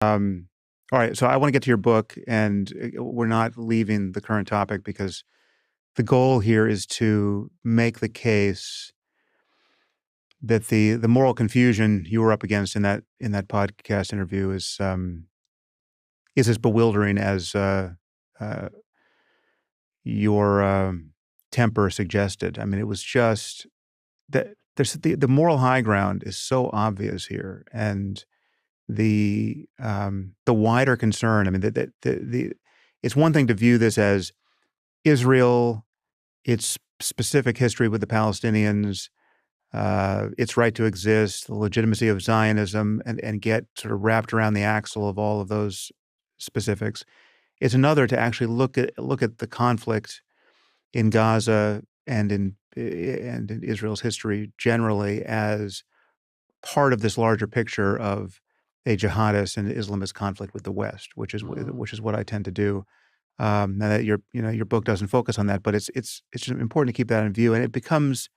Um, all right, so I want to get to your book, and we're not leaving the current topic because the goal here is to make the case that the moral confusion you were up against in that podcast interview is as bewildering as uh, your temper suggested. I mean, it was just that the moral high ground is so obvious here, and the wider concern. I mean, the it's one thing to view this as Israel, its specific history with the Palestinians, its right to exist, the legitimacy of Zionism, and get sort of wrapped around the axle of all of those specifics. It's another to actually look at the conflict in Gaza and in Israel's history generally as part of this larger picture of a jihadist and Islamist conflict with the West, which is what I tend to do. Now that your book doesn't focus on that, but it's important to keep that in view, and it becomes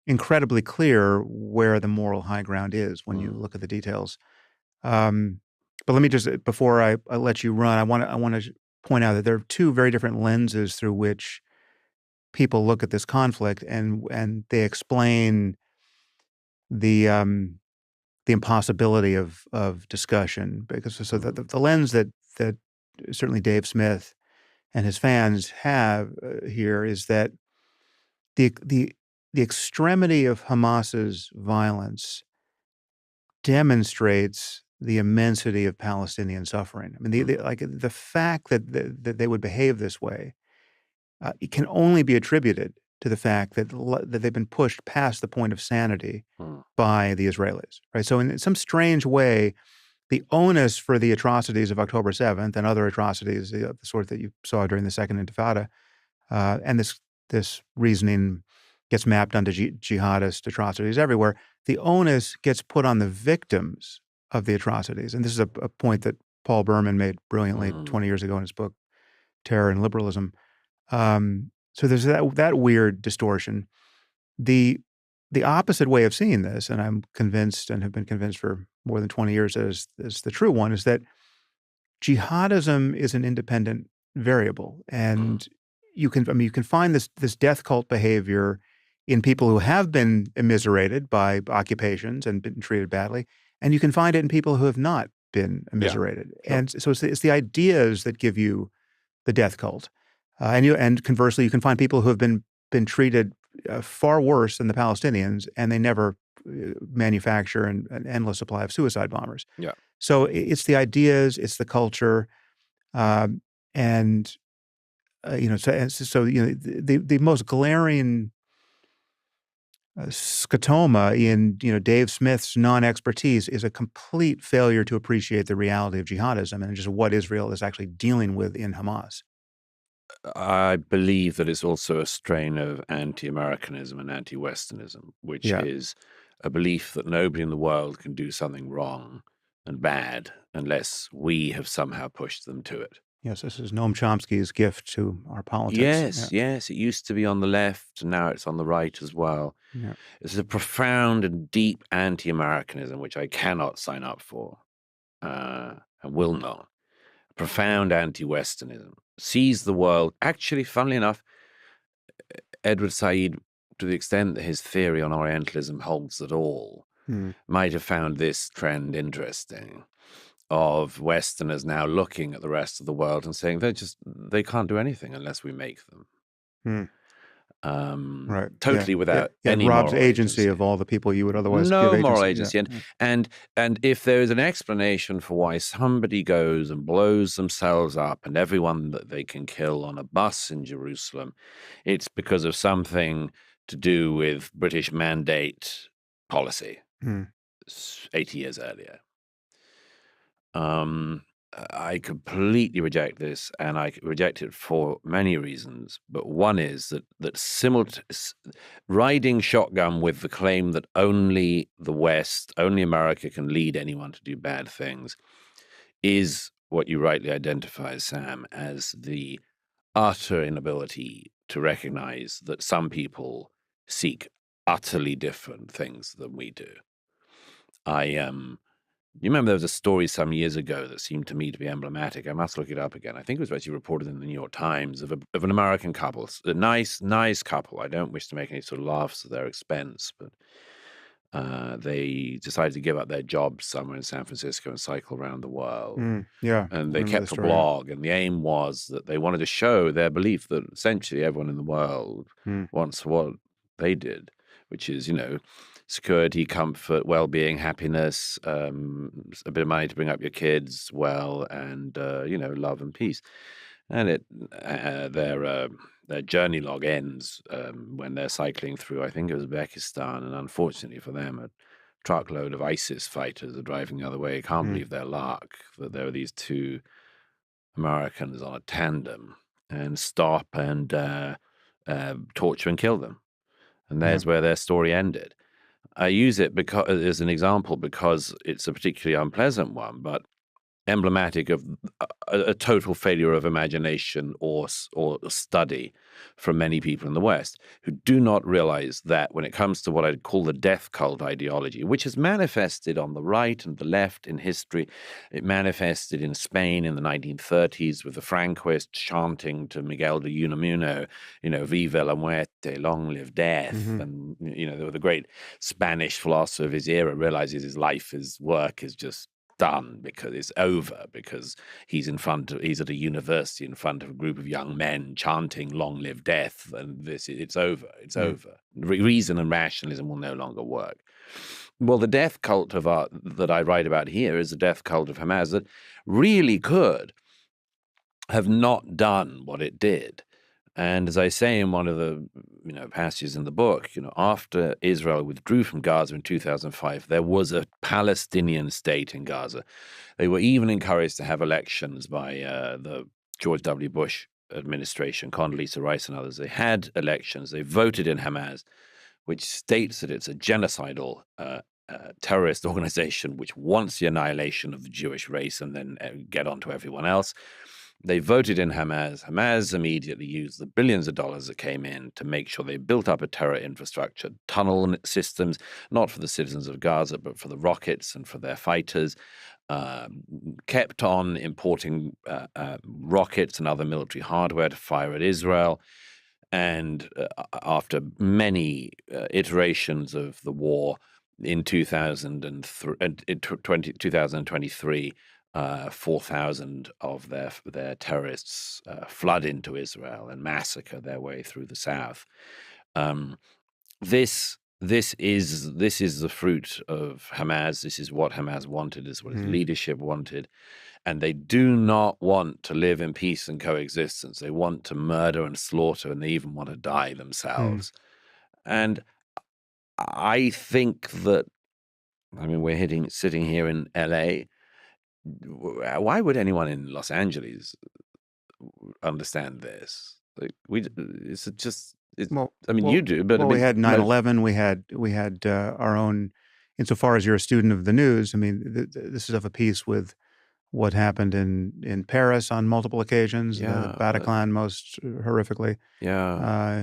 incredibly clear where the moral high ground is when you look at the details. But let me just before I let you run, I want to point out that there are two very different lenses through which people look at this conflict, and they explain the the impossibility of discussion because so the lens that certainly Dave Smith and his fans have here is that the the the extremity of Hamas's violence demonstrates the immensity of Palestinian suffering. I mean, the fact that they would behave this way it can only be attributed to the fact that they've been pushed past the point of sanity by the Israelis, right? So in some strange way, the onus for the atrocities of October 7th and other atrocities, the sort that you saw during the Second Intifada, and this reasoning gets mapped onto jihadist atrocities everywhere. The onus gets put on the victims of the atrocities, and this is a point that Paul Berman made brilliantly 20 years ago in his book Terror and Liberalism. So there's that weird distortion. The the opposite way of seeing this, and I'm convinced and have been convinced for more than 20 years as the true one, is that jihadism is an independent variable, and you can find this death cult behavior in people who have been immiserated by occupations and been treated badly, and you can find it in people who have not been immiserated. Sure. And so it's the ideas that give you the death cult, and conversely, you can find people who have been treated far worse than the Palestinians, and they never manufacture an endless supply of suicide bombers. Yeah. So it's the ideas, it's the culture, and the most glaring scotoma in Dave Smith's non-expertise is a complete failure to appreciate the reality of jihadism and just what Israel is actually dealing with in Hamas. I believe that it's also a strain of anti-Americanism and anti-Westernism, which Yeah. is a belief that nobody in the world can do something wrong and bad unless we have somehow pushed them to it. Yes, this is Noam Chomsky's gift to our politics. Yes, it used to be on the left, and now it's on the right as well. Yeah. It's a profound and deep anti-Americanism, which I cannot sign up for, and will not. Profound anti-Westernism sees the world. Actually, funnily enough, Edward Said, to the extent that his theory on Orientalism holds at all, might have found this trend interesting of Westerners now looking at the rest of the world and saying they can't do anything unless we make them. Right. Totally without It any robs moral agency of all the people you would otherwise no give moral agency. agency. And if there is an explanation for why somebody goes and blows themselves up and everyone that they can kill on a bus in Jerusalem, it's because of something to do with British mandate policy 80 years earlier. I completely reject this, and I reject it for many reasons. But one is that riding shotgun with the claim that only the West, only America can lead anyone to do bad things is what you rightly identify, Sam, as the utter inability to recognize that some people seek utterly different things than we do. You remember there was a story some years ago that seemed to me to be emblematic. I must look it up again. I think it was actually reported in the New York Times of an American couple, a nice couple. I don't wish to make any sort of laughs at their expense, but they decided to give up their jobs somewhere in San Francisco and cycle around the world. Yeah, And I they remember the kept a story. blog, and the aim was that they wanted to show their belief that essentially everyone in the world wants what they did, which is, security, comfort, well-being, happiness, a bit of money to bring up your kids well, and love and peace. And their journey log ends when they're cycling through, I think it was Uzbekistan, and unfortunately for them, a truckload of ISIS fighters are driving the other way. I can't believe their luck that there are these two Americans on a tandem and stop and torture and kill them. And there's where their story ended. I use it as an example because it's a particularly unpleasant one, but emblematic of a total failure of imagination or study from many people in the West who do not realize that when it comes to what I'd call the death cult ideology, which has manifested on the right and the left in history. It manifested in Spain in the 1930s with the Franquists chanting to Miguel de Unamuno, Viva la muerte, long live death. And, the great Spanish philosopher of his era realizes his life, his work is just done because it's over, because he's at a university in front of a group of young men chanting long live death, and it's over. Reason and rationalism will no longer work. Well, the death cult of art that I write about here is the death cult of Hamas that really could have not done what it did. And as I say in one of the passages in the book, after Israel withdrew from Gaza in 2005, there was a Palestinian state in Gaza. They were even encouraged to have elections by the George W. Bush administration, Condoleezza Rice and others. They had elections. They voted in Hamas, which states that it's a genocidal terrorist organization which wants the annihilation of the Jewish race and then get on to everyone else. They voted in Hamas. Hamas immediately used the billions of dollars that came in to make sure they built up a terror infrastructure, tunnel systems, not for the citizens of Gaza, but for the rockets and for their fighters, kept on importing rockets and other military hardware to fire at Israel. And after many iterations of the war in 2023, 4,000 of their terrorists flood into Israel and massacre their way through the south. This is the fruit of Hamas. This is what Hamas wanted. This is what its leadership wanted. And they do not want to live in peace and coexistence. They want to murder and slaughter, and they even want to die themselves. And I think that, we're sitting here in LA. Why would anyone in Los Angeles understand this? You do, but we had 9/11. We had our own. Insofar as you're a student of the news, this is of a piece with what happened in Paris on multiple occasions, the Bataclan most horrifically,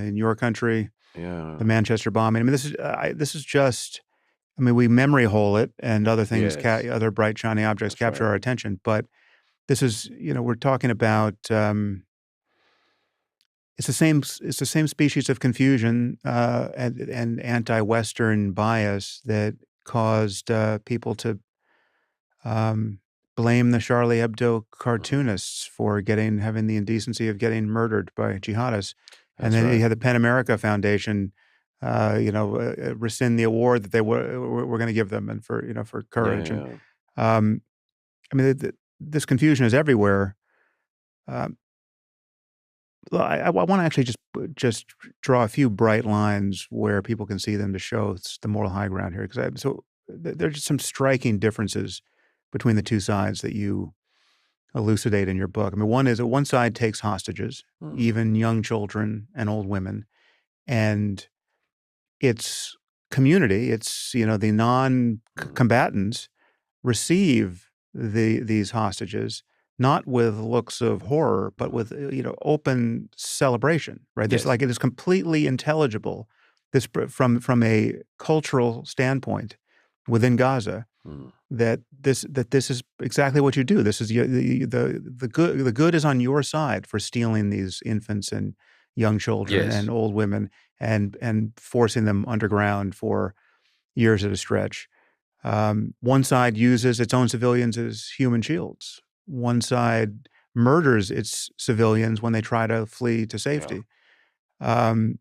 in your country, the Manchester bombing. This is just. We memory hole it, and other things, other bright, shiny objects capture our attention. But this is, we're talking about. It's the same species of confusion and anti-Western bias that caused people to blame the Charlie Hebdo cartoonists for having the indecency of getting murdered by jihadists, and then you had the PEN America Foundation. Rescind the award that they were going to give them, and for courage. And this confusion is everywhere. I want to actually just draw a few bright lines where people can see them to show it's the moral high ground here, because there's just some striking differences between the two sides that you elucidate in your book. One is that one side takes hostages, even young children and old women, and its community, the non-combatants receive these hostages not with looks of horror, but with open celebration. Right? Yes. It is completely intelligible. This from a cultural standpoint within Gaza that this is exactly what you do. This is the good is on your side for stealing these infants and young children Yes. and old women and forcing them underground for years at a stretch. One side uses its own civilians as human shields. One side murders its civilians when they try to flee to safety. Um,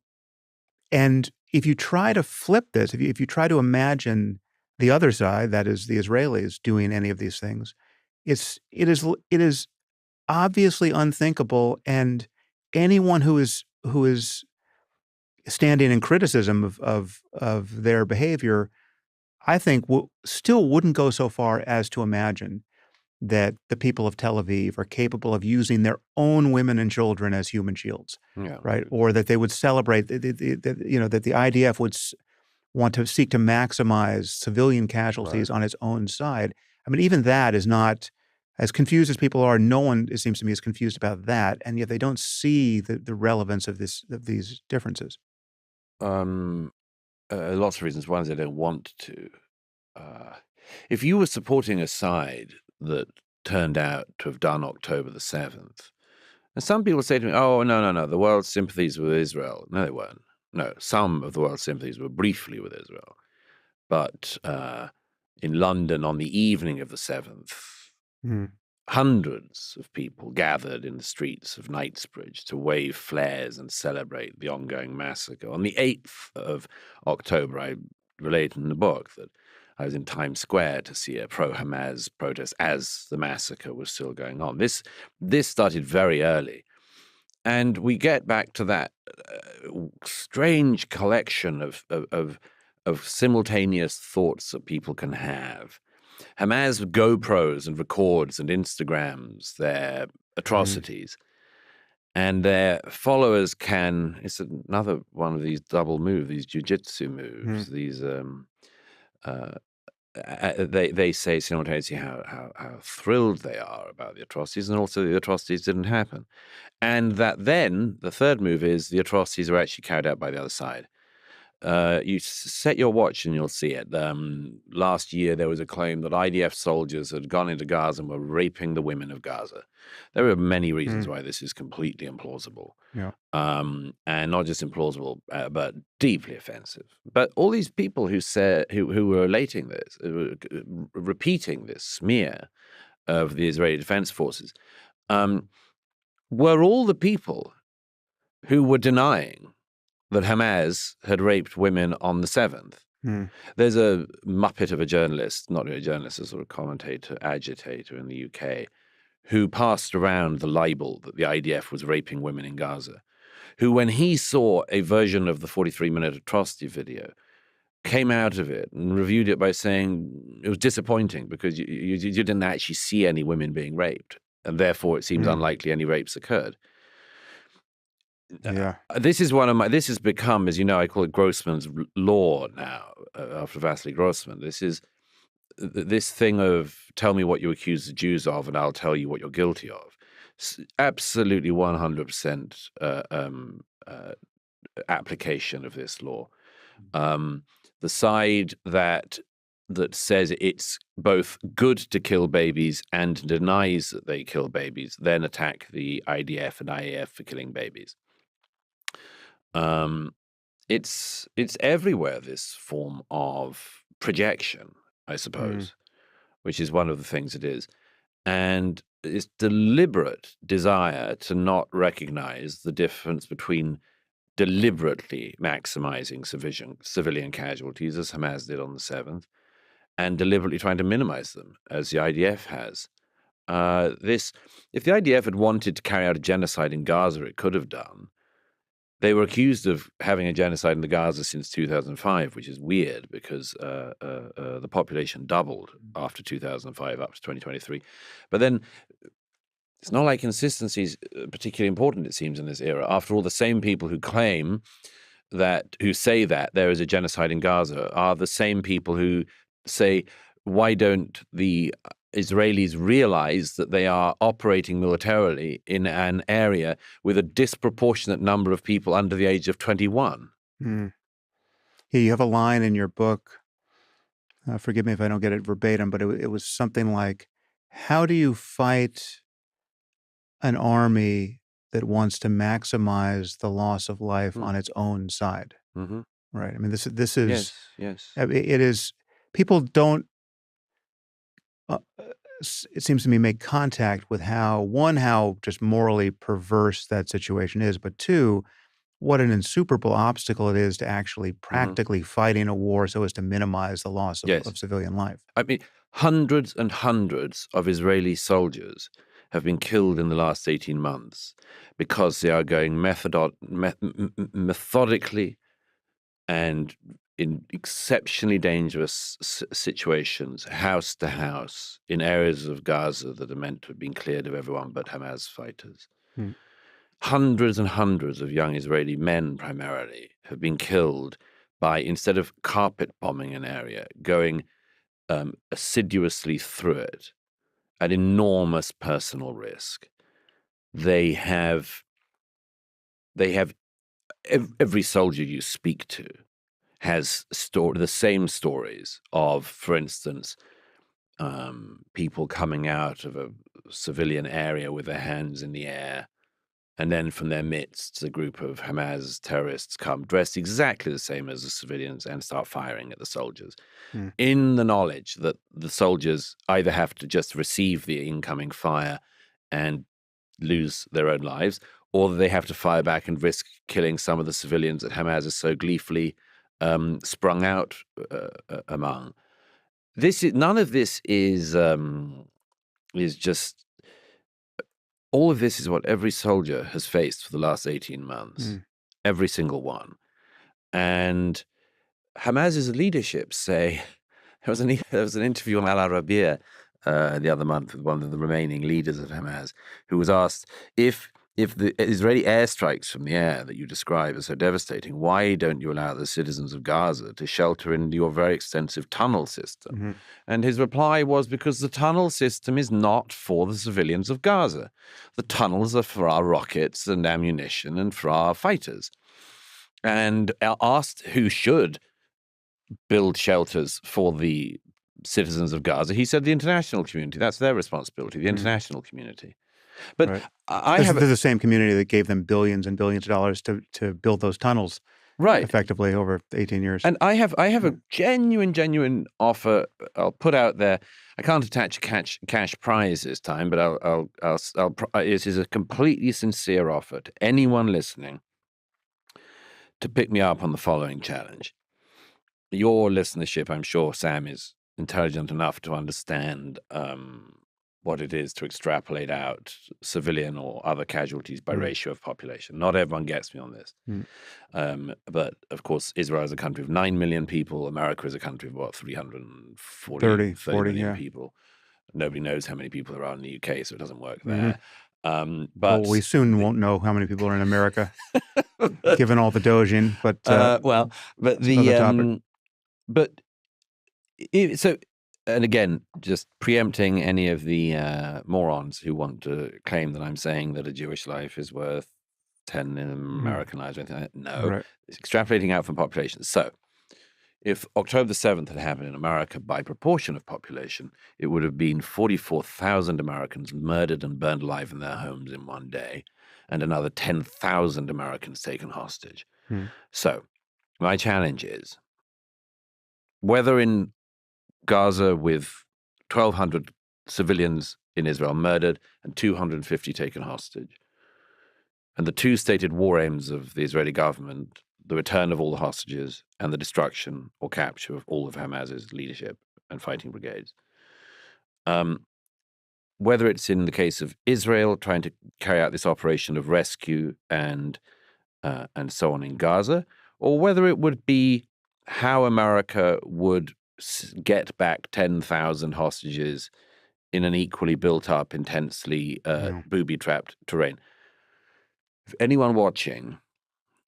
and if you try to flip this, if you try to imagine the other side, that is the Israelis, doing any of these things, it is obviously unthinkable. And anyone who is standing in criticism of their behavior, I think, still wouldn't go so far as to imagine that the people of Tel Aviv are capable of using their own women and children as human shields, Yeah. right? Or that they would celebrate that the IDF would want to seek to maximize civilian casualties on its own side. I mean, even that is not, as confused as people are. No one, it seems to me, is confused about that, and yet they don't see the relevance of these differences. Lots of reasons. One is they don't want to. If you were supporting a side that turned out to have done October the 7th, and some people say to me, oh, no, the world's sympathies were with Israel. No, they weren't. No, some of the world's sympathies were briefly with Israel. But in London on the evening of the 7th, hundreds of people gathered in the streets of Knightsbridge to wave flares and celebrate the ongoing massacre. On the 8th of October, I relate in the book that I was in Times Square to see a pro-Hamas protest as the massacre was still going on. This started very early. And we get back to that strange collection of simultaneous thoughts that people can have. Hamas GoPros and records and Instagrams their atrocities, and their followers can. It's another one of these double moves, these jujitsu moves. These they say simultaneously how thrilled they are about the atrocities, and also the atrocities didn't happen, and that then the third move is the atrocities are actually carried out by the other side. You set your watch and you'll see it. Last year, there was a claim that IDF soldiers had gone into Gaza and were raping the women of Gaza. There are many reasons why this is completely implausible. Yeah. And not just implausible, but deeply offensive. But all these people who were relating this, repeating this smear of the Israeli Defense Forces, were all the people who were denying that Hamas had raped women on the 7th. There's a muppet of a journalist, not really a journalist, a sort of commentator, agitator in the UK, who passed around the libel that the IDF was raping women in Gaza, who, when he saw a version of the 43-minute atrocity video, came out of it and reviewed it by saying it was disappointing because you didn't actually see any women being raped, and therefore it seems unlikely any rapes occurred. Yeah. This has become, as you know, I call it Grossman's law now, after Vasily Grossman. This is this thing of tell me what you accuse the Jews of and I'll tell you what you're guilty of. Absolutely 100% application of this law. The side that says it's both good to kill babies and denies that they kill babies, then attack the IDF and IAF for killing babies. It's everywhere, this form of projection, I suppose, which is one of the things it is. And it's deliberate desire to not recognize the difference between deliberately maximizing civilian casualties, as Hamas did on the 7th, and deliberately trying to minimize them, as the IDF has. If the IDF had wanted to carry out a genocide in Gaza, it could have done. They were accused of having a genocide in the Gaza since 2005, which is weird because the population doubled after 2005 up to 2023. But then it's not like consistency is particularly important, it seems, in this era. After all, the same people who say that there is a genocide in Gaza are the same people who say, why don't the Israelis realize that they are operating militarily in an area with a disproportionate number of people under the age of 21. Yeah, you have a line in your book forgive me if I don't get it verbatim, but it was something like, how do you fight an army that wants to maximize the loss of life Mm. on its own side? Mm-hmm. Right. I mean, this is, Yes, yes. it is, people don't, it seems to me, make contact with how just morally perverse that situation is, but two, what an insuperable obstacle it is to actually Mm-hmm. practically fighting a war so as to minimize the loss Yes. of civilian life. I mean, hundreds and hundreds of Israeli soldiers have been killed in the last 18 months because they are going methodically and in exceptionally dangerous situations, house to house, in areas of Gaza that are meant to have been cleared of everyone but Hamas fighters. Hmm. Hundreds and hundreds of young Israeli men, primarily, have been killed by, instead of carpet bombing an area, going assiduously through it at enormous personal risk. They have every soldier you speak to has the same stories of, for instance, people coming out of a civilian area with their hands in the air, and then from their midst, a group of Hamas terrorists come dressed exactly the same as the civilians and start firing at the soldiers, Hmm. in the knowledge that the soldiers either have to just receive the incoming fire and lose their own lives, or they have to fire back and risk killing some of the civilians that Hamas is so gleefully sprung out among. None of this is just. All of this is what every soldier has faced for the last 18 months, Hmm. every single one. And Hamas's leadership say, there was an interview on Al Arabiya the other month with one of the remaining leaders of Hamas, who was asked, if the Israeli airstrikes from the air that you describe are so devastating, why don't you allow the citizens of Gaza to shelter in your very extensive tunnel system? Mm-hmm. And his reply was, because the tunnel system is not for the civilians of Gaza. The tunnels are for our rockets and ammunition and for our fighters. And asked who should build shelters for the citizens of Gaza, he said the international community. That's their responsibility, the international community. But Right. I have They're the same community that gave them billions and billions of dollars to build those tunnels effectively over 18 years. And I have a genuine offer I'll put out there. I can't attach a cash prize this time, but this is a completely sincere offer to anyone listening to pick me up on the following challenge. Your listenership, I'm sure, Sam, is intelligent enough to understand what it is to extrapolate out civilian or other casualties by ratio of population. Not everyone gets me on this. But, of course, Israel is a country of 9 million people. America is a country of, what, 340, 30 million people. Nobody knows how many people there are in the UK, so it doesn't work there. But we soon won't know how many people are in America, given all the doging. But and again, just preempting any of the morons who want to claim that I'm saying that a Jewish life is worth 10 American lives or anything like that. No, it's extrapolating out from population. So if October the 7th had happened in America by proportion of population, it would have been 44,000 Americans murdered and burned alive in their homes in one day, and another 10,000 Americans taken hostage. So my challenge is, whether in Gaza with 1,200 civilians in Israel murdered and 250 taken hostage, and the two stated war aims of the Israeli government, the return of all the hostages and the destruction or capture of all of Hamas's leadership and fighting brigades. Whether it's in the case of Israel trying to carry out this operation of rescue and so on in Gaza, or whether it would be how America would get back 10,000 hostages in an equally built-up, intensely booby-trapped terrain. If anyone watching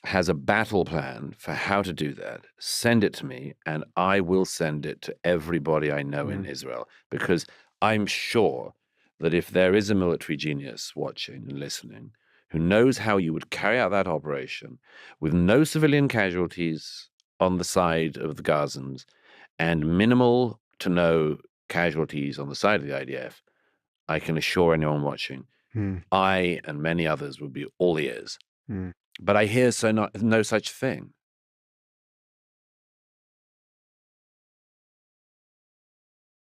has a battle plan for how to do that, send it to me, and I will send it to everybody I know in Israel, because I'm sure that if there is a military genius watching and listening who knows how you would carry out that operation with no civilian casualties on the side of the Gazans and minimal to no casualties on the side of the IDF, I can assure anyone watching, I and many others would be all ears. But I hear no such thing.